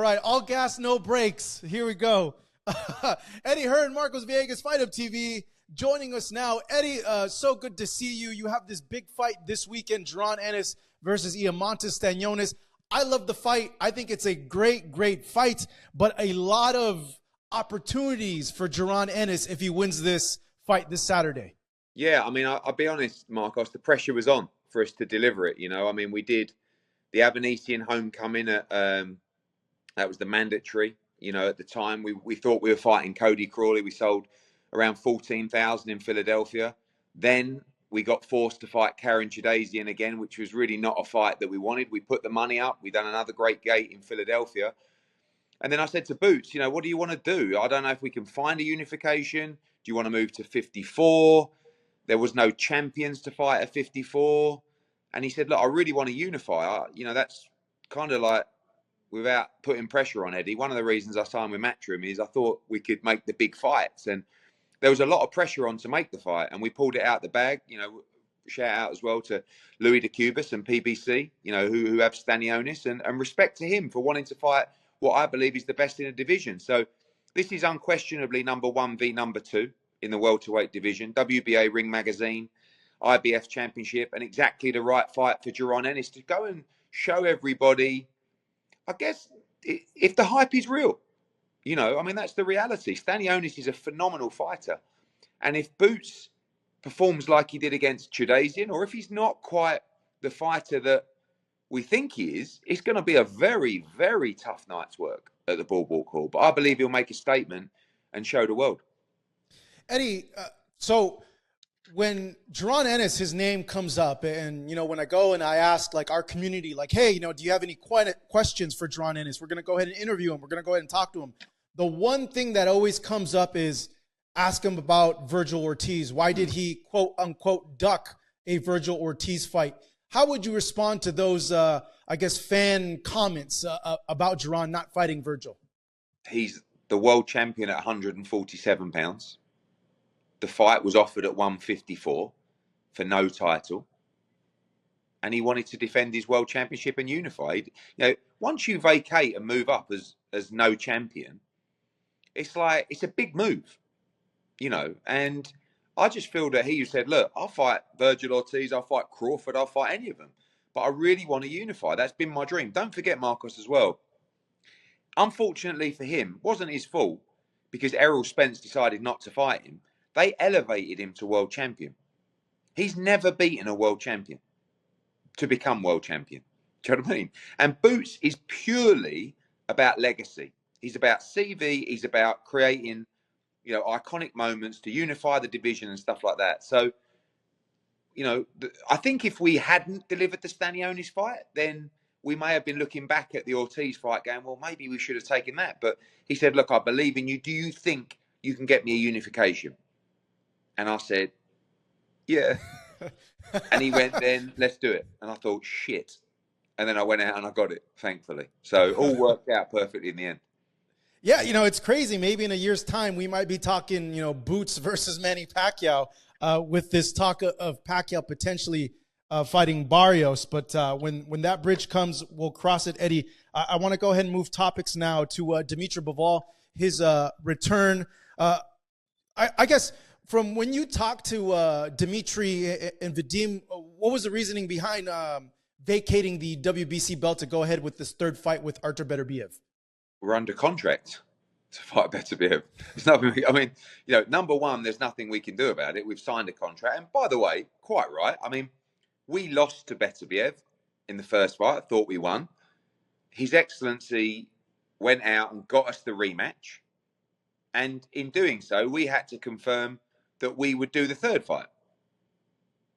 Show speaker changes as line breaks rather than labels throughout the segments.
right, all gas, no brakes. Here we go. Eddie Hearn, Marcos Villegas, Fight Up TV, joining us now. Eddie, so good to see you. You have this big fight this weekend, Jaron Ennis versus Iammontes Stanionis. I love the fight. I think it's a great, great fight, but a lot of opportunities for Jaron Ennis if he wins this fight this Saturday.
Yeah, I mean, I'll be honest, Marcos, the pressure was on for us to deliver it. You know, I mean, we did the Avanesian homecoming at, that was the mandatory. You know, at the time, we thought we were fighting Cody Crawley. We sold around 14,000 in Philadelphia. Then we got forced to fight Karen Chadazian again, which was really not a fight that we wanted. We put the money up. We done another great gate in Philadelphia. And then I said to Boots, you know, what do you want to do? I don't know if we can find a unification. Do you want to move to 54? There was no champions to fight at 54. And he said, look, I really want to unify. You know, that's kind of like, without putting pressure on Eddie, one of the reasons I signed with Matchroom is I thought we could make the big fights. And there was a lot of pressure on to make the fight. And we pulled it out the bag. You know, shout out as well to Louis de Cubas and PBC, you know, who have Stanionis. And respect to him for wanting to fight what I believe is the best in the division. So this is unquestionably number 1 v number 2 in the welterweight division, WBA Ring Magazine, IBF Championship, and exactly the right fight for Jaron Ennis to go and show everybody, I guess, if the hype is real. You know, I mean, that's the reality. Stanionis is a phenomenal fighter. And if Boots performs like he did against Chadazian, or if he's not quite the fighter that we think he is, it's going to be a very, very tough night's work at the Boardwalk Hall. But I believe he'll make a statement and show the world.
Eddie, so when Jaron Ennis, his name comes up, and, you know, when I go and I ask, like, our community, like, hey, you know, do you have any questions for Jaron Ennis? We're going to go ahead and interview him. We're going to go ahead and talk to him. The one thing that always comes up is ask him about Vergil Ortiz. Why did he, quote, unquote, duck a Vergil Ortiz fight? How would you respond to those, I guess, fan comments about Jaron not fighting Vergil?
He's the world champion at 147 pounds. The fight was offered at 154 for no title. And he wanted to defend his world championship and unify. You know, once you vacate and move up as no champion, it's like, it's a big move, you know. And I just feel that he said, look, I'll fight Vergil Ortiz, I'll fight Crawford, I'll fight any of them. But I really want to unify. That's been my dream. Don't forget, Marcos, as well. Unfortunately for him, it wasn't his fault, because Errol Spence decided not to fight him. They elevated him to world champion. He's never beaten a world champion to become world champion. Do you know what I mean? And Boots is purely about legacy. He's about CV. He's about creating, you know, iconic moments to unify the division and stuff like that. So, you know, I think if we hadn't delivered the Stanionis fight, then we may have been looking back at the Ortiz fight going, well, maybe we should have taken that. But he said, look, I believe in you. Do you think you can get me a unification? And I said, yeah. And he went, then let's do it. And I thought, shit. And then I went out and I got it, thankfully. So it all worked out perfectly in the end.
Yeah, you know, it's crazy. Maybe in a year's time, we might be talking, you know, Boots versus Manny Pacquiao with this talk of Pacquiao potentially fighting Barrios. But when that bridge comes, we'll cross it, Eddie. I want to go ahead and move topics now to Dmitry Bivol, his return. I guess from when you talked to Dmitry and Vadim, what was the reasoning behind vacating the WBC belt to go ahead with this third fight with Artur Beterbiev?
We're under contract to fight Beterbiev. There's nothing. I mean, you know, number one, there's nothing we can do about it. We've signed a contract, and by the way, quite right. I mean, we lost to Beterbiev in the first fight. I thought we won. His Excellency went out and got us the rematch, and in doing so, we had to confirm that we would do the third fight,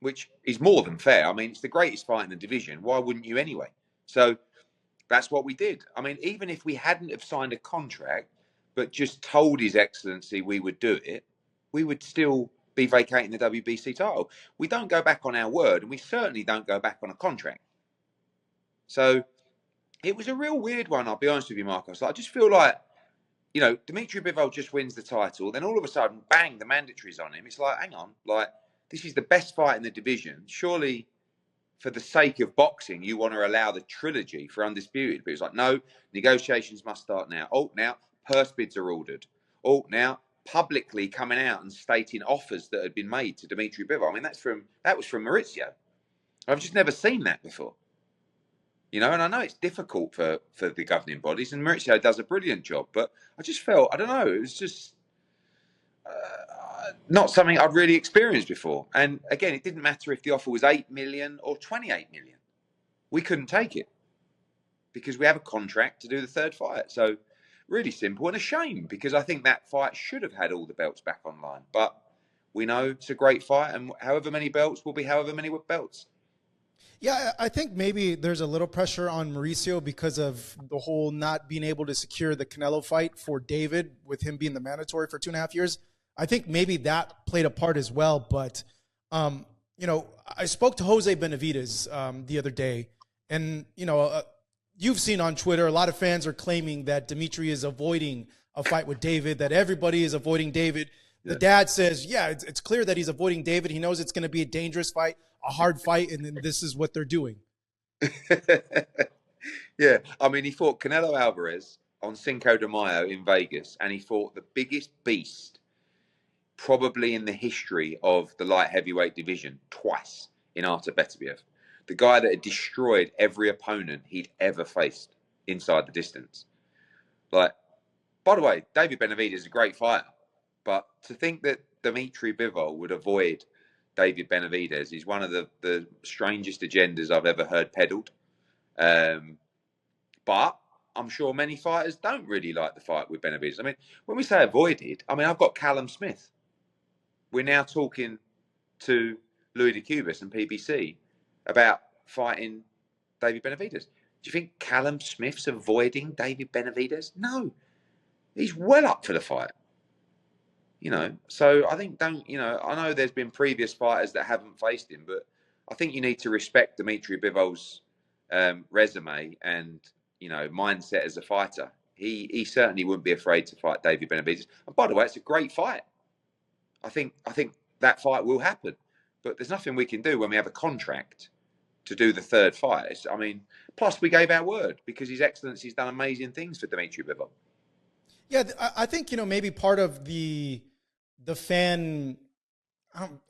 which is more than fair. I mean, it's the greatest fight in the division. Why wouldn't you anyway? So that's what we did. I mean, even if we hadn't have signed a contract, but just told His Excellency we would do it, we would still be vacating the WBC title. We don't go back on our word, and we certainly don't go back on a contract. So it was a real weird one, I'll be honest with you, Marcos. I just feel like, you know, Dmitry Bivol just wins the title, then all of a sudden, bang, the mandatory's on him. It's like, hang on, like, this is the best fight in the division. Surely for the sake of boxing, you want to allow the trilogy for undisputed. But it's like, no, negotiations must start now. Oh, now purse bids are ordered. Oh, now publicly coming out and stating offers that had been made to Dmitry Bivol. I mean, that was from Maurizio. I've just never seen that before. And I know it's difficult for the governing bodies, and Maurizio does a brilliant job, but I just felt, I don't know, it was just not something I'd really experienced before. And again, it didn't matter if the offer was 8 million or 28 million. We couldn't take it because we have a contract to do the third fight. So really simple, and a shame, because I think that fight should have had all the belts back online. But we know it's a great fight, and however many belts will be however many belts.
Yeah, I think maybe there's a little pressure on Mauricio because of the whole not being able to secure the Canelo fight for David, with him being the mandatory for 2.5 years. I think maybe that played a part as well. But, I spoke to Jose Benavidez the other day, and, you've seen on Twitter, a lot of fans are claiming that Dmitry is avoiding a fight with David, that everybody is avoiding David. The dad says, yeah, it's clear that he's avoiding David. He knows it's going to be a dangerous fight, a hard fight, and then this is what they're doing.
Yeah, I mean, he fought Canelo Alvarez on Cinco de Mayo in Vegas, and he fought the biggest beast probably in the history of the light heavyweight division twice in Artur Beterbiev. The guy that had destroyed every opponent he'd ever faced inside the distance. Like, by the way, David Benavidez is a great fighter, but to think that Dmitry Bivol would avoid David Benavidez is one of the strangest agendas I've ever heard peddled. But I'm sure many fighters don't really like the fight with Benavidez. I mean, when we say avoided, I've got Callum Smith. We're now talking to Louis de Cubas and PBC about fighting David Benavidez. Do you think Callum Smith's avoiding David Benavidez? No. He's well up for the fight. So I think I know there's been previous fighters that haven't faced him, but I think you need to respect Dmitry Bivol's resume and, mindset as a fighter. He certainly wouldn't be afraid to fight David Benavidez. And by the way, it's a great fight. I think that fight will happen, but there's nothing we can do when we have a contract to do the third fight. Plus we gave our word because His Excellency's done amazing things for Dmitry Bivol.
Yeah, I think, maybe part of the fan,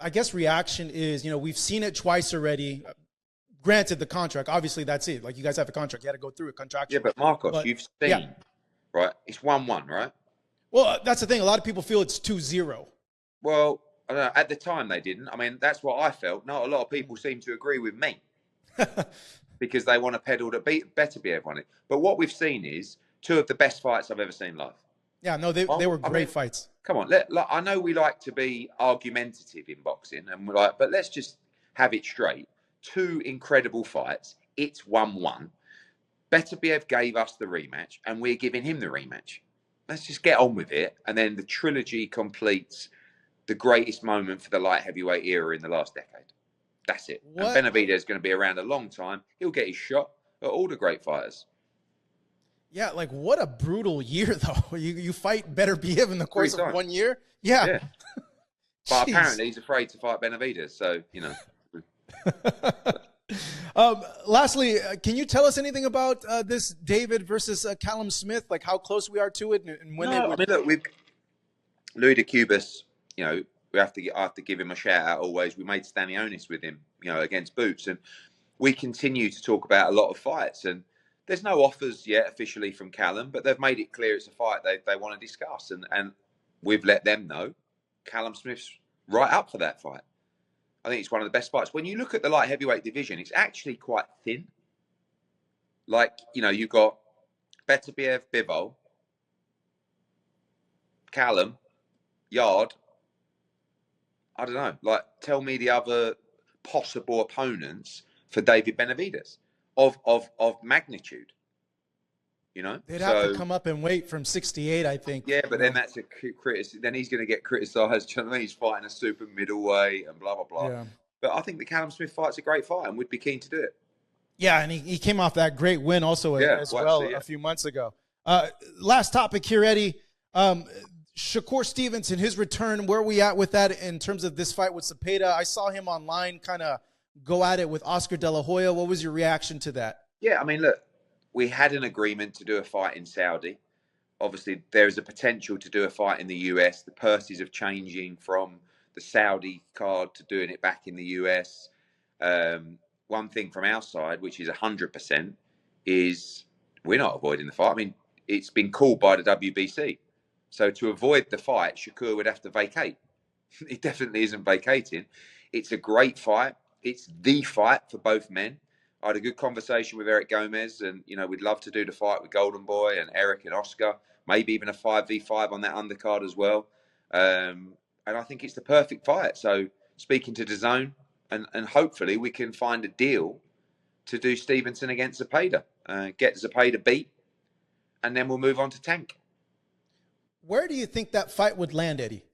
I guess, reaction is, we've seen it twice already. Granted, the contract, obviously that's it. Like, you guys have a contract. You had to go through a contract.
Yeah, but Marcos, you've seen, right? It's 1-1, right?
Well, that's the thing. A lot of people feel it's 2-0.
Well, I don't know, at the time they didn't. That's what I felt. Not a lot of people seem to agree with me because they want to peddle that Beterbiev won it. But what we've seen is two of the best fights I've ever seen live.
Yeah, no, they were great fights.
Come on, I know we like to be argumentative in boxing, and we're like, but let's just have it straight. Two incredible fights. It's 1-1. Beterbiev gave us the rematch, and we're giving him the rematch. Let's just get on with it, and then the trilogy completes the greatest moment for the light heavyweight era in the last decade. That's it. What? And Benavidez is going to be around a long time. He'll get his shot at all the great fighters.
Yeah, like, what a brutal year, though. You fight Beterbiev in the course of 1 year? Yeah.
But apparently he's afraid to fight Benavidez, so,
Lastly, can you tell us anything about this David versus Callum Smith? Like, how close we are to it, and when they would...
look, Louis de Cubas, we have to give him a shout out always. We made Stanionis with him, against Boots, and we continue to talk about a lot of fights, and there's no offers yet officially from Callum, but they've made it clear it's a fight they want to discuss, and we've let them know Callum Smith's right up for that fight. I think it's one of the best fights. When you look at the light heavyweight division, it's actually quite thin. Like, you've got Beterbiev, Bivol, Callum, Yard. I don't know. Like, tell me the other possible opponents for David Benavidez of magnitude.
They'd have to come up and wait from 68, I think.
Yeah, but then that's a criticism. Then he's going to get criticised. Do you know what I mean? He's fighting a super middleweight and blah blah blah. Yeah. But I think the Callum Smith fight's a great fight, and we'd be keen to do it.
Yeah, and he came off that great win also as well a few months ago. Last topic here, Eddie. Shakur Stevenson, his return. Where are we at with that in terms of this fight with Zepeda? I saw him online kind of go at it with Oscar De La Hoya. What was your reaction to that?
Yeah, I mean, look, we had an agreement to do a fight in Saudi. Obviously, there is a potential to do a fight in the US. The purses of changing from the Saudi card to doing it back in the US. One thing from our side, which is 100%, is we're not avoiding the fight. I mean, it's been called by the WBC. So to avoid the fight, Shakur would have to vacate. He definitely isn't vacating. It's a great fight. It's the fight for both men. I had a good conversation with Eric Gomez, and we'd love to do the fight with Golden Boy and Eric and Oscar. Maybe even a 5v5 on that undercard as well. And I think it's the perfect fight. So speaking to DAZN, and hopefully we can find a deal to do Stevenson against Zepeda, get Zepeda beat, and then we'll move on to Tank.
Where do you think that fight would land, Eddie?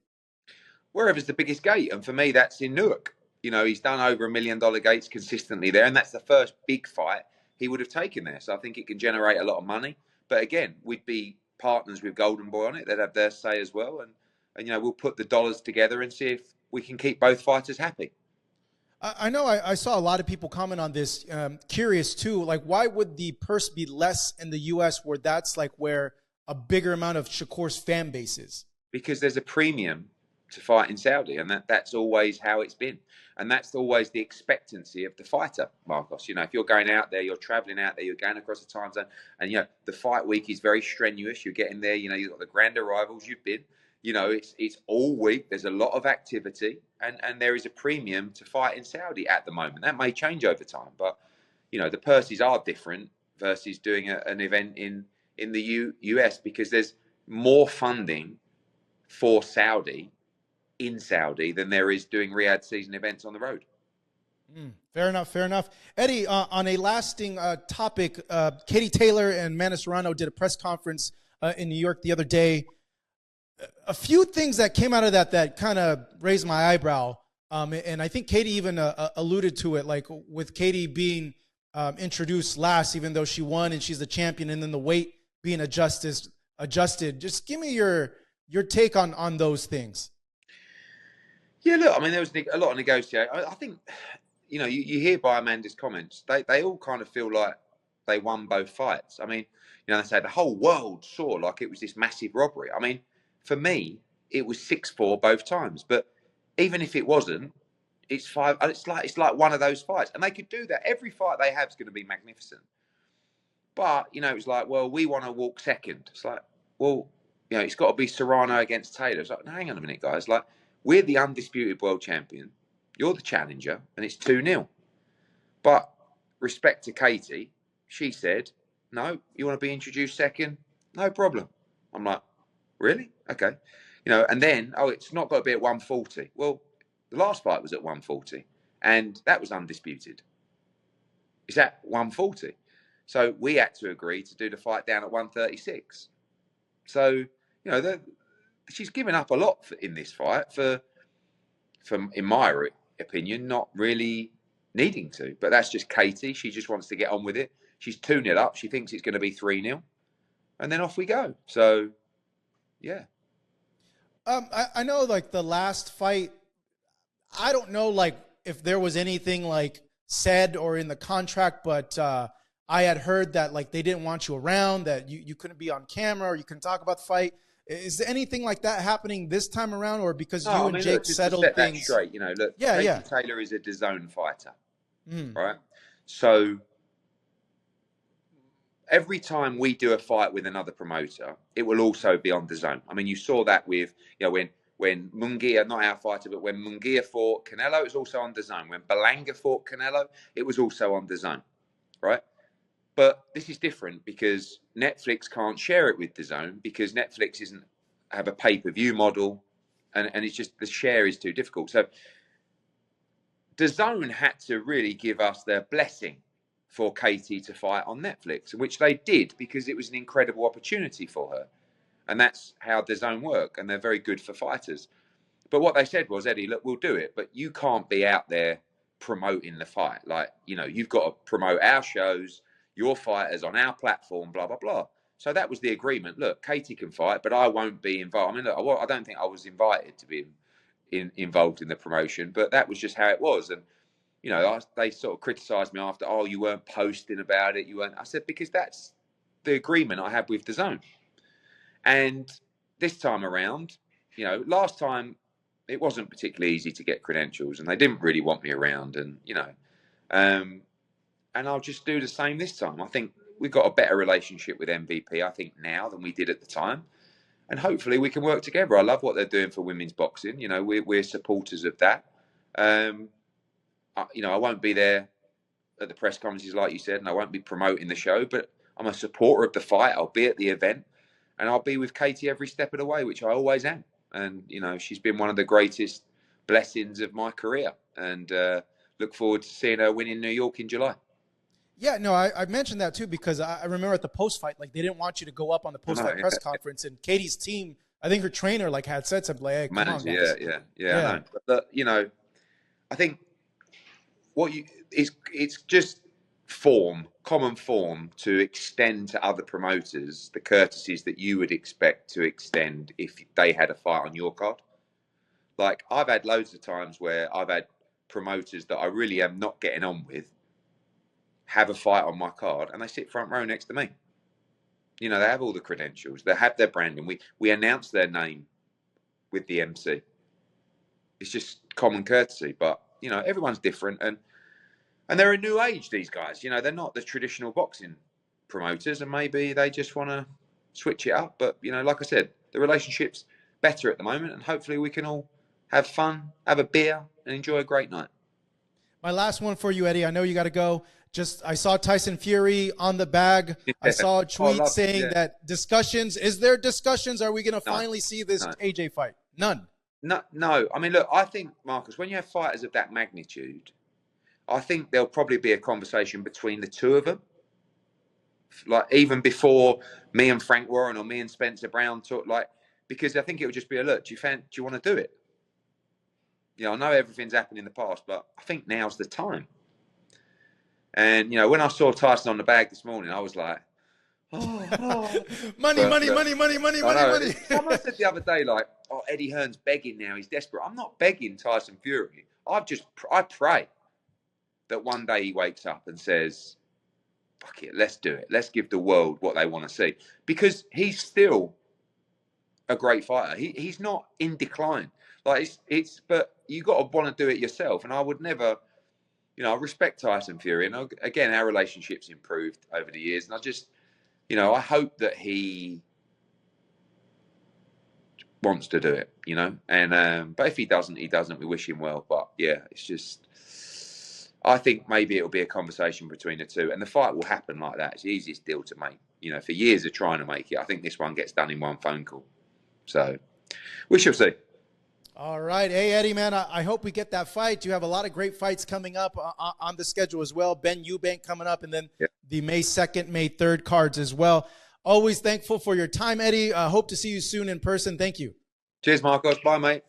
Wherever's the biggest gate, and for me, that's in Newark. He's done over $1 million gates consistently there, and that's the first big fight he would have taken there. So I think it can generate a lot of money. But again, we'd be partners with Golden Boy on it. They'd have their say as well, and we'll put the dollars together and see if we can keep both fighters happy.
I know I saw a lot of people comment on this. Curious too, like why would the purse be less in the U.S. where that's like where a bigger amount of Shakur's fan base is?
Because there's a premium to fight in Saudi, and that's always how it's been, and that's always the expectancy of the fighter, Marcos. If you're going out there, you're traveling out there, you're going across the time zone, and the fight week is very strenuous. You're getting there, you've got the grand arrivals. You've been, it's all week. There's a lot of activity, and there is a premium to fight in Saudi at the moment. That may change over time, but the purses are different versus doing an event in the US because there's more funding for Saudi in Saudi than there is doing Riyadh season events on the road.
Fair enough. Eddie, on a lasting topic, Katie Taylor and Manny Serrano did a press conference in New York the other day. A few things that came out of that kind of raised my eyebrow. And I think Katie even alluded to it, like with Katie being introduced last, even though she won and she's the champion, and then the weight being adjusted. Just give me your take on those things.
Yeah, look, I mean, there was a lot of negotiation. I think, you hear by Amanda's comments, they all kind of feel like they won both fights. I mean, they say the whole world saw like it was this massive robbery. I mean, for me, it was 6-4 both times. But even if it wasn't, it's 5. It's like one of those fights, and they could do that. Every fight they have is going to be magnificent. But it was like, well, we want to walk second. It's like, well, it's got to be Serrano against Taylor. It's like, no, hang on a minute, guys. Like, we're the undisputed world champion. You're the challenger, and it's 2-0. But respect to Katie, she said, no, you want to be introduced second? No problem. I'm like, really? Okay. And then, it's not got to be at 140. Well, the last fight was at 140, and that was undisputed. It's at 140. So we had to agree to do the fight down at 136. So, she's given up a lot in this fight for, in my opinion, not really needing to. But that's just Katie. She just wants to get on with it. She's 2-0 up. She thinks it's going to be 3-0. And then off we go. So, yeah.
I know, like, the last fight, I don't know, like, if there was anything, like, said or in the contract, but I had heard that, like, they didn't want you around, that you couldn't be on camera or you couldn't talk about the fight. Is there anything like that happening this time around, or because and Jake settled
to set
things?
That straight, look, Katie Taylor is a DAZN fighter, right? So every time we do a fight with another promoter, it will also be on DAZN. I mean, you saw that with, when Munguia, not our fighter, but when Munguia fought Canelo, it was also on DAZN. When Belanga fought Canelo, it was also on DAZN, right? But this is different because Netflix can't share it with DAZN because Netflix doesn't have a pay-per-view model, and it's just the share is too difficult. So DAZN had to really give us their blessing for Katie to fight on Netflix, which they did because it was an incredible opportunity for her. And that's how DAZN work, and they're very good for fighters. But what they said was, Eddie, look, we'll do it, but you can't be out there promoting the fight. Like, you've got to promote our shows, your fighters on our platform, blah, blah, blah. So that was the agreement. Look, Katie can fight, but I won't be involved. I mean, look, I don't think I was invited to be involved in the promotion, but that was just how it was. And you know, they sort of criticised me after, oh, you weren't posting about it. You weren't. I said, because that's the agreement I had with the Zone. And this time around, you know, last time it wasn't particularly easy to get credentials and they didn't really want me around. And, you know, and I'll just do the same this time. I think we've got a better relationship with MVP, I think, now than we did at the time. And hopefully we can work together. I love what they're doing for women's boxing. You know, we're supporters of that. You know, I won't be there at the press conferences, like you said, and I won't be promoting the show, but I'm a supporter of the fight. I'll be at the event and I'll be with Katie every step of the way, which I always am. And, you know, she's been one of the greatest blessings of my career, and look forward to seeing her win in New York in July.
Yeah, no, I mentioned that too, because I remember at the post-fight, like, they didn't want you to go up on the post-fight press conference, and Katie's team, I think her trainer, like, had said something like, hey, come on, guys.
Yeah. I know. But, you know, I think it's just common form to extend to other promoters the courtesies that you would expect to extend if they had a fight on your card. Like, I've had loads of times where I've had promoters that I really am not getting on with have a fight on my card and they sit front row next to me. You know, they have all the credentials, they have their branding. We announce their name with the MC. It's just common courtesy, but, you know, everyone's different, and they're a new age, these guys. You know, they're not the traditional boxing promoters, and maybe they just want to switch it up. But, you know, like I said, the relationship's better at the moment, and hopefully we can all have fun, have a beer, and enjoy a great night.
My last one for you, Eddie. I know you got to go. I saw Tyson Fury on the bag. I saw a tweet saying that discussions. Is there discussions? Are we going to finally see this AJ fight? None.
No. I mean, look, I think, Marcus, when you have fighters of that magnitude, I think there'll probably be a conversation between the two of them. Like, even before me and Frank Warren or me and Spencer Brown talk, like, because I think it would just be a look, do you want to do it? You know, I know everything's happened in the past, but I think now's the time. And, you know, when I saw Tyson on the bag this morning, I was like, money. Someone said the other day, like, oh, Eddie Hearn's begging now. He's desperate. I'm not begging Tyson Fury. I pray that one day he wakes up and says, fuck it, let's do it. Let's give the world what they want to see. Because he's still a great fighter. He's not in decline. Like, but you got to want to do it yourself. And I would never, you know, I respect Tyson Fury. And again, our relationship's improved over the years. And I just, you know, I hope that he wants to do it, you know. And but if he doesn't, he doesn't. We wish him well. But yeah, it's just, I think maybe it'll be a conversation between the two, and the fight will happen like that. It's the easiest deal to make. You know, for years of trying to make it, I think this one gets done in one phone call. So we shall see.
All right. Hey, Eddie, man, I hope we get that fight. You have a lot of great fights coming up on the schedule as well. Ben Eubank coming up, and then the May 2nd, May 3rd cards as well. Always thankful for your time, Eddie. Hope to see you soon in person. Thank you.
Cheers, Marcos. Bye, mate.